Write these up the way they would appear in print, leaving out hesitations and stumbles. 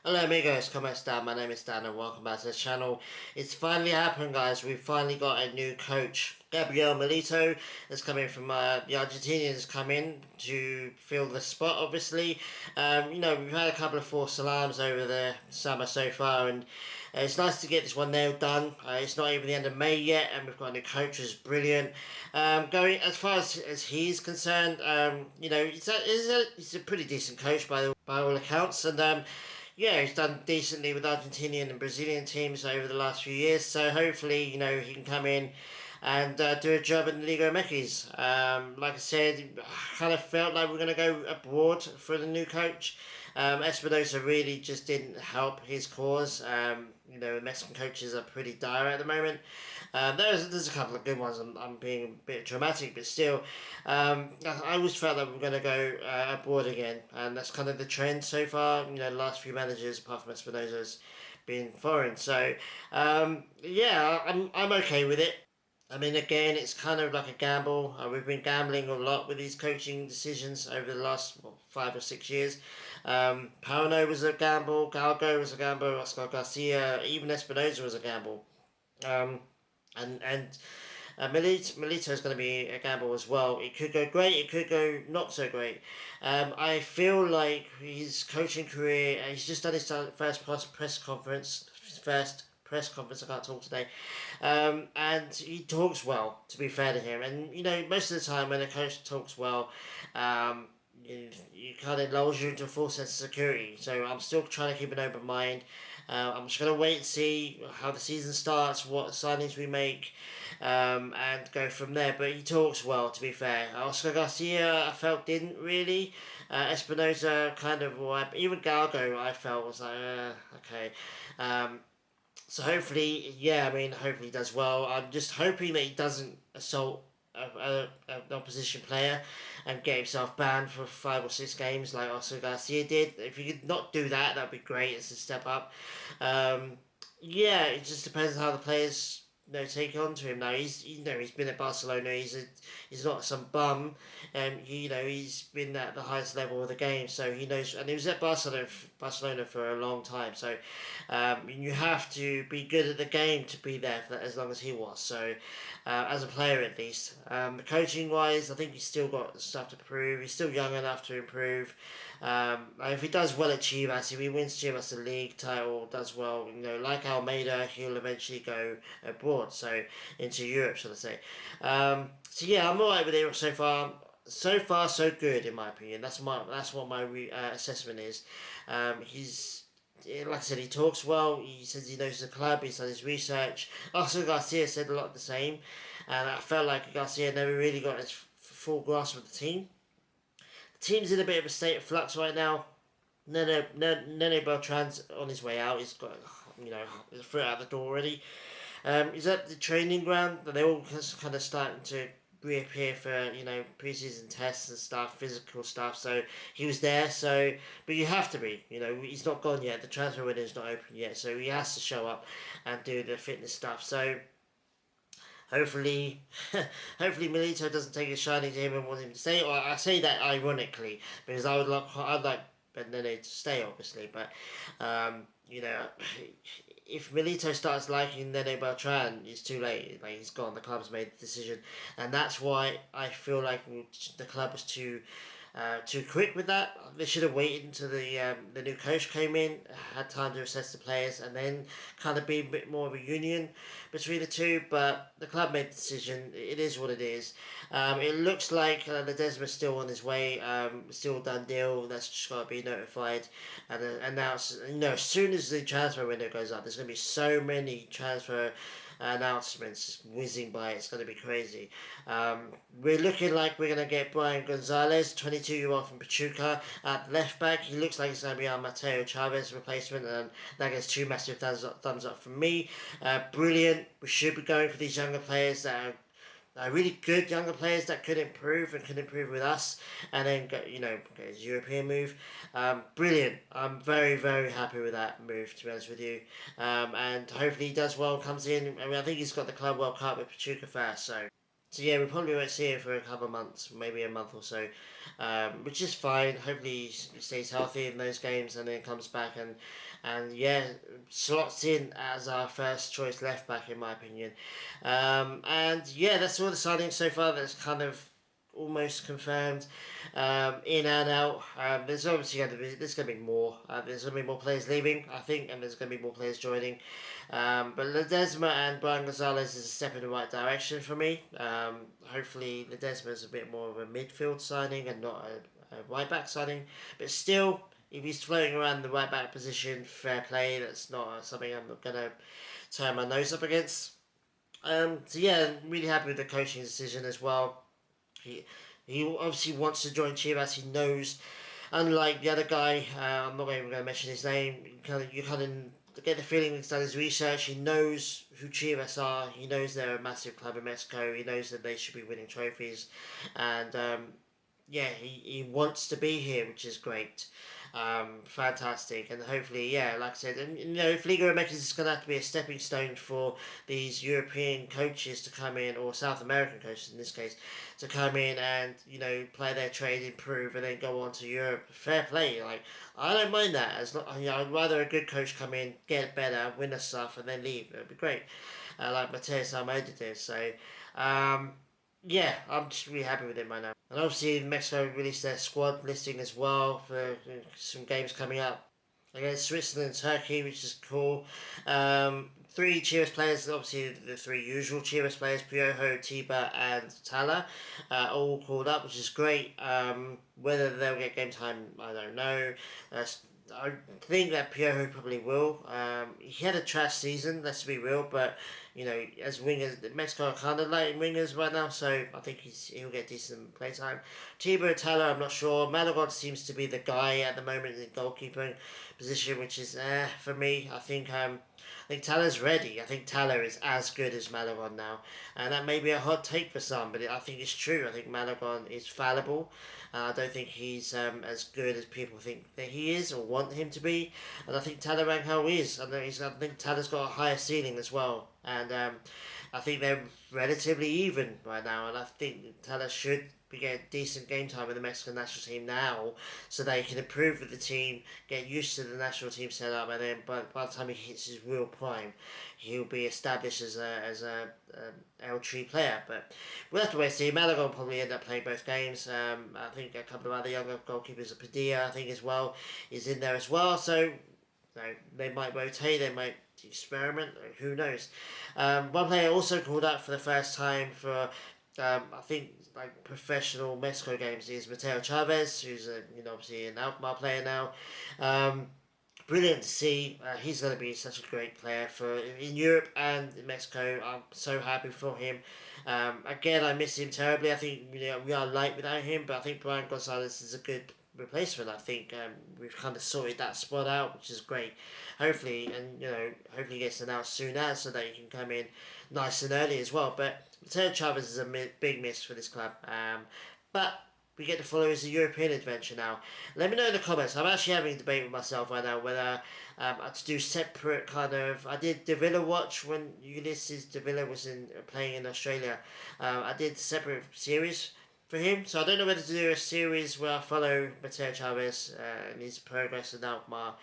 Hello amigos, ¿cómo están? My name is Dan and welcome back to the channel. It's finally happened, guys. We've finally got a new coach. Gabriel Milito is coming from the Argentinians come in to fill the spot, obviously. We've had a couple of false salams over the summer so far, and it's nice to get this one nailed done. It's not even the end of May yet, and we've got a new coach who's brilliant. Going as far as he's concerned, he's a pretty decent coach by all accounts, and yeah, he's done decently with Argentinian and Brazilian teams over the last few years. So hopefully, he can come in and do a job in the Liga MX. Like I said, I kind of felt like we are going to go abroad for the new coach. Espinosa really just didn't help his cause. Mexican coaches are pretty dire at the moment. There's a couple of good ones. I'm being a bit dramatic, but still, I always felt that we were going to go abroad again, and that's kind of the trend so far. The last few managers, apart from Espinosa's, been foreign. So, yeah, I'm okay with it. I mean, again, it's kind of like a gamble. We've been gambling a lot with these coaching decisions over the last 5 or 6 years. Parano was a gamble, Galgo was a gamble, Oscar Garcia, even Espinosa was a gamble. Um, and Milito is going to be a gamble as well. It could go great, it could go not so great. I feel like his coaching career, he's just done his first press conference, I can't talk today. And he talks well, to be fair to him. And, most of the time when a coach talks well, you kind of lulls you into a false sense of security. So I'm still trying to keep an open mind. I'm just going to wait and see how the season starts, what signings we make, and go from there. But he talks well, to be fair. Oscar Garcia, I felt, didn't really. Espinosa, kind of, even Galgo, I felt, was like, okay. So hopefully he does well. I'm just hoping that he doesn't assault an opposition player and get himself banned for 5 or 6 games like Oscar Garcia did. If he could not do that, that'd be great. It's a step up. Yeah, it just depends on how the players take on to him now. He's been at Barcelona. He's not some bum, and he's been at the highest level of the game, so he knows. And he was at Barcelona for a long time, so you have to be good at the game to be there for that, as long as he was. So as a player at least, coaching wise, I think he's still got stuff to prove. He's still young enough to improve. If he does well at Chivas, if he wins Chivas the league title, does well, like Almeida, he'll eventually go abroad, so into Europe, should I say. So yeah, I'm alright with it so far. So far, so good in my opinion. That's what my assessment is. He's like I said, he talks well. He says he knows the club. He's done his research. Also, Garcia said a lot the same, and I felt like Garcia never really got his full grasp of the team. The team's in a bit of a state of flux right now. Nene Beltran's on his way out. He's got, his foot out the door already. He's at the training ground. They're all kind of starting to reappear for pre-season tests and stuff, physical stuff. So he was there. So, but you have to be. He's not gone yet. The transfer window is not open yet. So he has to show up and do the fitness stuff. So hopefully, hopefully Milito doesn't take a shiny to him and want him to stay. Or I say that ironically because I'd like Benene to stay, obviously, but if Milito starts liking Nene Beltran, it's too late. Like, he's gone. The club's made the decision, and that's why I feel like the club was too quick with that. They should have waited until the new coach came in, had time to assess the players, and then kind of be a bit more of a union between the two. But the club made the decision. It is what it is. It looks like Ledesma's still on his way. Still done deal. That's just got to be notified and announced. As soon as the transfer window goes up, there's going to be so many transfer announcements whizzing by. It's going to be crazy. We're looking like we're going to get Brian Gonzalez, 22-year-old from Pachuca, at left back. He looks like he's going to be our Mateo Chavez replacement, and that gets two massive thumbs up from me. Brilliant. We should be going for these younger players that are really good younger players that could improve and could improve with us, and then get his European move. Brilliant. I'm very, very happy with that move, to be honest with you. And hopefully he does well, comes in. I mean, I think he's got the Club World Cup with Pachuca first, so So yeah, we probably won't see him for a couple of months, maybe a month or so, which is fine. Hopefully he stays healthy in those games and then comes back and yeah, slots in as our first choice left back in my opinion. And yeah, that's all the signings so far. That's kind of almost confirmed, in and out. There's obviously going to be more. There's going to be more players leaving, I think, and there's going to be more players joining. But Ledesma and Brian Gonzalez is a step in the right direction for me. Hopefully, Ledesma is a bit more of a midfield signing and not a right back signing. But still, if he's floating around the right back position, fair play. That's not something I'm going to turn my nose up against. So yeah, I'm really happy with the coaching decision as well. He he obviously wants to join Chivas. He knows, unlike the other guy, I'm not even going to mention his name. You kind of get the feeling he's done his research. He knows who Chivas are. He knows they're a massive club in Mexico. He knows that they should be winning trophies, and yeah, he wants to be here, which is great. Fantastic, and hopefully, yeah, like I said, and if Liga MX is going to have to be a stepping stone for these European coaches to come in, or South American coaches in this case, to come in and play their trade, improve, and then go on to Europe. Fair play, like I don't mind that. As not, I'd rather a good coach come in, get better, win the stuff, and then leave. It'd be great, like Mateus Almeida did. So. Um, yeah, I'm just really happy with it right now. And obviously, Mexico released their squad listing as well for some games coming up against Switzerland and Turkey, which is cool. Three Chivas players, obviously the three usual Chivas players, Piojo, Tiba, and Tala, all called up, which is great. Whether they'll get game time, I don't know. I think that Piojo probably will. He had a trash season, let's be real, but as wingers, Mexico are kind of late in wingers right now, so I think he'll get decent playtime. Tiba Teller, I'm not sure. Malagon seems to be the guy at the moment in the goalkeeping position, which is for me. I think Taller's ready. I think Taller is as good as Malagon now, and that may be a hot take for some, but I think it's true. I think Malagon is fallible. I don't think he's as good as people think that he is or want him to be, and I think Taller Rangel is. I think Taller's got a higher ceiling as well, and I think they're relatively even right now, and I think Taller should be getting decent game time with the Mexican national team now, so they can improve with the team, get used to the national team setup, and then by the time he hits his real prime, he'll be established as a L3 player. But we'll have to wait and see. Malaga will probably end up playing both games. I think a couple of other younger goalkeepers, Padilla, I think as well, is in there as well. So they might rotate, they might experiment, who knows. One player also called up for the first time for I think like professional Mexico games is Mateo Chavez, who's obviously an Alkmaar player now. Brilliant to see. He's going to be such a great player for in Europe and in Mexico. I'm so happy for him. Again, I miss him terribly. I think we are light without him, but I think Brian Gonzalez is a good replacement. I think we've kind of sorted that spot out, which is great. Hopefully, and hopefully he gets announced soon as so that he can come in nice and early as well. But Mateo Chavez is a big miss for this club. But we get to follow his European adventure now. Let me know in the comments. I'm actually having a debate with myself right now whether to do separate kind of. I did De Villa watch when Ulysses De Villa was playing in Australia. I did separate series for him, so I don't know whether to do a series where I follow Mateo Chavez and his progress in Alkmaar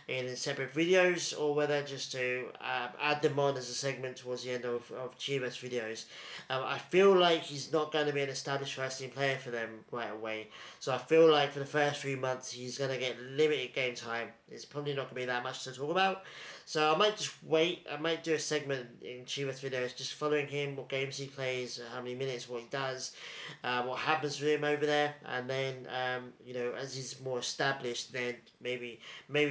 in separate videos, or whether just to add them on as a segment towards the end of Chivas videos. I feel like he's not going to be an established first team player for them right away, so I feel like for the first 3 months he's going to get limited game time. It's probably not going to be that much to talk about, so I might just wait. I might do a segment in Chivas videos just following him, what games he plays, how many minutes, what he does, what happens with him over there, and then as he's more established, then maybe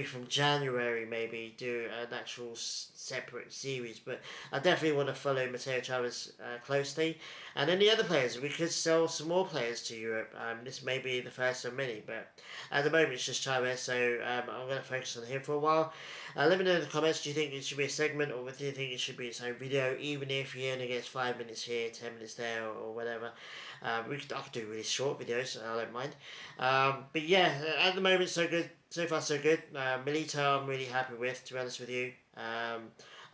from January maybe do an actual separate series. But I definitely want to follow Mateo Chavez closely, and then the other players. We could sell some more players to Europe. This may be the first of many, but at the moment it's just Chavez, so I'm going to focus on him for a while. Let me know in the comments, do you think it should be a segment, or do you think it should be its own video, even if he only gets 5 minutes here, 10 minutes there, or whatever. I could do really short videos, I don't mind. But yeah, at the moment so good. so far so good. Milito, I'm really happy with, to be honest with you.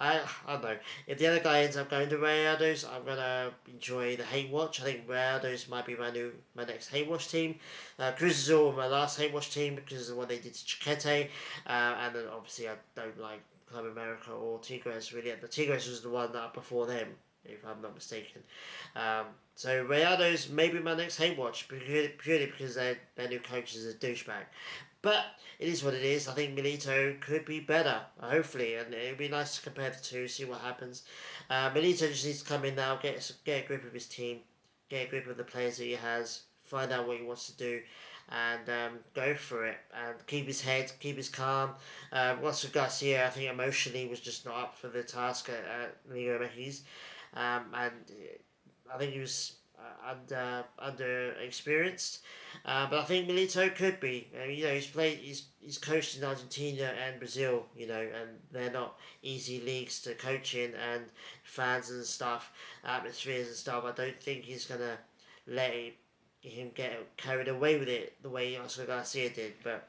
I don't know. If the other guy ends up going to Rayados, I'm gonna enjoy the hate watch. I think Rayados might be my next hate watch team. Cruz Azul my last hate watch team because of what they did to Chiquete, and then obviously I don't like Club America or Tigres really. The Tigres was the one that before them, if I'm not mistaken. Um, so Rayados may be my next hate watch purely because their new coach is a douchebag. But it is what it is. I think Milito could be better, hopefully, and it would be nice to compare the two, see what happens. Milito just needs to come in now, get a grip of his team, get a grip of the players that he has, find out what he wants to do, and go for it. And keep his head, keep his calm. Russell Garcia, I think emotionally was just not up for the task at Liga MX. And I think he was under experienced. But I think Milito could be. He's coached in Argentina and Brazil. And they're not easy leagues to coach in, and fans and stuff, atmospheres and stuff. I don't think he's gonna let him get carried away with it the way Oscar Garcia did. But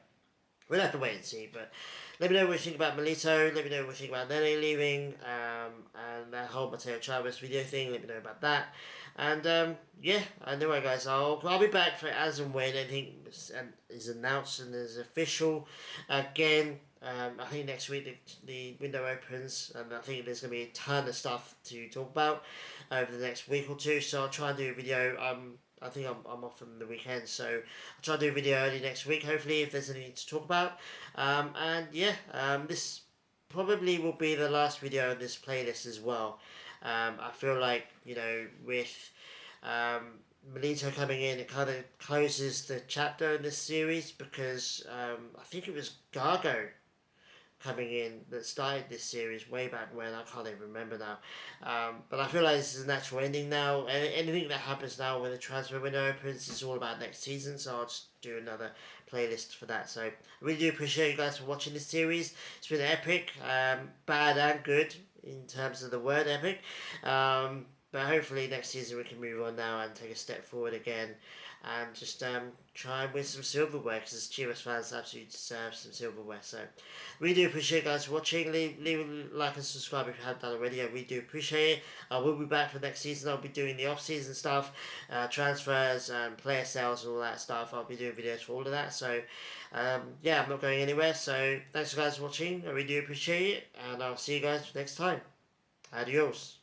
we'll have to wait and see. But let me know what you think about Milito. Let me know what you think about Nene leaving. And that whole Mateo Chavez video thing. Let me know about that. And yeah, anyway, guys, I'll be back for as and when anything is announced and is official. Again, I think next week the window opens, and I think there's going to be a ton of stuff to talk about over the next week or two. So I'll try and do a video. I think I'm off on the weekend, so I'll try and do a video early next week, hopefully, if there's anything to talk about. And yeah, this probably will be the last video in this playlist as well. I feel like, with Milito coming in, it kind of closes the chapter in this series because I think it was Gargo coming in that started this series way back when. I can't even remember now. But I feel like this is a natural ending now. Anything that happens now when the transfer window opens is all about next season, so I'll just do another playlist for that. So I really do appreciate you guys for watching this series. It's been epic, bad and good in terms of the word epic. But hopefully next season we can move on now and take a step forward again and just try and win some silverware because Chivas fans absolutely deserve some silverware. So we do appreciate you guys for watching. Leave a like and subscribe if you haven't done already. We do appreciate it. I will be back for next season. I'll be doing the off-season stuff, transfers and player sales and all that stuff. I'll be doing videos for all of that. So yeah, I'm not going anywhere. So thanks guys for watching. I really do appreciate it, and I'll see you guys next time. Adios.